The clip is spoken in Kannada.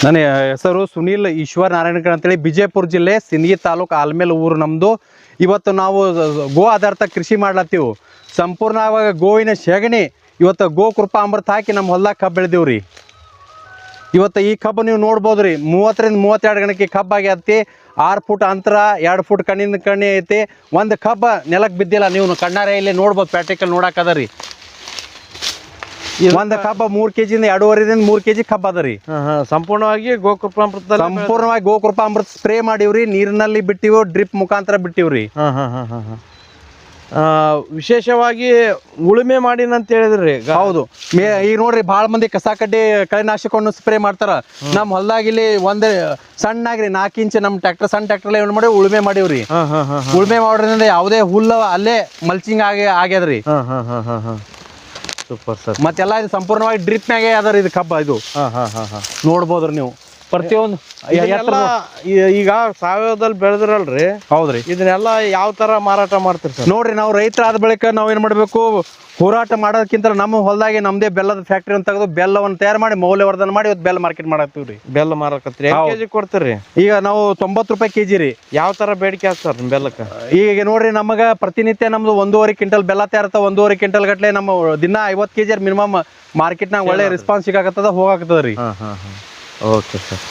ನನ್ನ ಹೆಸರು ಸುನೀಲ್ ಈಶ್ವರ್ ನಾರಾಯಣಕರ್ ಅಂತೇಳಿ ಬಿಜಾಪುರ ಜಿಲ್ಲೆ ಸಿಂದಗಿ ತಾಲೂಕು ಆಲ್ಮೇಲ್ ಊರು ನಮ್ಮದು. ಇವತ್ತು ನಾವು ಗೋ ಆಧಾರಿತ ಕೃಷಿ ಮಾಡ್ಲತ್ತೀವಿ. ಸಂಪೂರ್ಣವಾಗಿ ಗೋವಿನ ಸೆಗಣಿ ಇವತ್ತು ಗೋ ಕೃಪಾಮೃತ ಹಾಕಿ ನಮ್ಮ ಹೊಲ್ದಾಗ ಕಬ್ಬು ಬೆಳೆದೀವ್ರಿ. ಇವತ್ತು ಈ ಕಬ್ಬು ನೀವು ನೋಡ್ಬೋದು ರೀ, 30 ರಿಂದ 32 ಗಣಕ್ಕೆ ಕಬ್ಬು ಆಗ್ಯತಿ. 6 ಫುಟ್ ಅಂತರ, 2 ಫುಟ್ ಕಣ್ಣಿಂದ ಕಣ್ಣಿ ಐತಿ. ಒಂದು ಕಬ್ಬು ನೆಲಕ್ಕೆ ಬಿದ್ದಿಲ್ಲ, ನೀವು ಕಣ್ಣಾರೆ ಇಲ್ಲಿ ನೋಡ್ಬೋದು. ಪ್ರಾಕ್ಟಿಕಲ್ ನೋಡಕ್ಕದ ರೀ. ಒಂದು ಕಬ್ಬ 3 kg 2.5 3 kg ಕಬ್ಬ ಅದ ರೀ. ಸಂಪೂರ್ಣವಾಗಿ ಗೋಕೃಪಾಮೃತ ಸ್ಪ್ರೇ ಮಾಡಿವ್ರಿ. ನೀರಿನಲ್ಲಿ ಬಿಟ್ಟಿವಿ, ಡ್ರಿಪ್ ಮುಖಾಂತರ ಬಿಟ್ಟಿವ್ರಿ. ವಿಶೇಷವಾಗಿ ಉಳುಮೆ ಮಾಡಿನ ಅಂತ ಹೇಳಿದ್ರಿ. ಹೌದು, ಈಗ ನೋಡ್ರಿ ಭಾಳ ಮಂದಿ ಕಸ ಕಡ್ಡಿ ಕಳೆನಾಶಕವನ್ನು ಸ್ಪ್ರೇ ಮಾಡ್ತಾರ. ನಮ್ಮ ಹೊಲ್ದಾಗ ಇಲ್ಲಿ ಒಂದ್ ಸಣ್ಣಾಗ್ರಿ 4 ಇಂಚ್ ನಮ್ಮ ಟ್ರ್ಯಾಕ್ಟರ್, ಸಣ್ಣ ಟ್ರ್ಯಾಕ್ಟರ್ ಏನ್ ಮಾಡಿ ಉಳುಮೆ ಮಾಡಿವ್ರಿ. ಉಳುಮೆ ಮಾಡೋದ್ರಿಂದ ಯಾವುದೇ ಹುಲ್ಲು ಅಲ್ಲೇ ಮಲ್ಚಿಂಗ್ ಆಗ್ಯದ್ರಿ. Super sir. ಮತ್ತೆಲ್ಲ ಇದು ಸಂಪೂರ್ಣವಾಗಿ ಡ್ರಿಪ್ ಮ್ಯಾಗೆ ಅದ ಇದು ಕಬ್ಬ. ಇದು ನೋಡ್ಬೋದ್ರಿ ನೀವು. ಪ್ರತಿಯೊಂದು ಈಗ ಸಾವಯವದಲ್ಲಿ ಬೆಳೆದ್ರಲ್ರಿ. ಹೌದ್ರಿ. ಇದನ್ನೆಲ್ಲ ಯಾವ ತರ ಮಾರಾಟ ಮಾಡ್ತೀರಿ ಸರ್? ನೋಡ್ರಿ, ನಾವು ರೈತರಾದ ಬಳಿಕ ನಾವ್ ಏನ್ ಮಾಡ್ಬೇಕು, ಹೋರಾಟ ಮಾಡೋದಕ್ಕಿಂತ ನಮ್ಮ ಹೊಲದಾಗೆ ನಮ್ದೇ ಬೆಲ್ಲದ ಫ್ಯಾಕ್ಟ್ರಿ ಅಂತ ತೆಗೆದು ಬೆಲ್ಲವನ್ನು ತಯಾರು ಮಾಡಿ ಮೌಲ್ಯವರ್ಧನೆ ಮಾಡಿ ಇವತ್ತು ಬೆಲ್ಲ ಮಾರ್ಕೆಟ್ ಮಾಡತ್ತೀವ್ರಿ. ಬೆಲ್ಲ ಮಾರಕತ್ರಿ. ಕೆಜಿ ಕೊಡ್ತೀರಿ? ಈಗ ನಾವು 90 ರೂಪಾಯಿ ಕೆಜಿ ರೀ. ಯಾವ ತರ ಬೇಡಿಕೆ ಆತ ಸರ್ ಬೆಲ್ಲಕ್ಕೆ? ಈಗ ನೋಡ್ರಿ, ನಮಗ ಪ್ರತಿನಿತ್ಯ ನಮ್ದು 1.5 ಕ್ವಿಂಟಲ್ ಬೆಲ್ಲ ತಯಾರತ್ತ. 1.5 ಕ್ವಿಂಟಲ್ ಗಟ್ಲೆ ನಮ್ಮ ದಿನ 50 kg ಮಿನಿಮಮ್ ಮಾರ್ಕೆಟ್ನಾಗ ಒಳ್ಳೆ ರೆಸ್ಪಾನ್ಸ್ ಸಿಗಾಕತ್ತದ, ಹೋಗಾಕತ್ತದ ರೀ. Okay sir.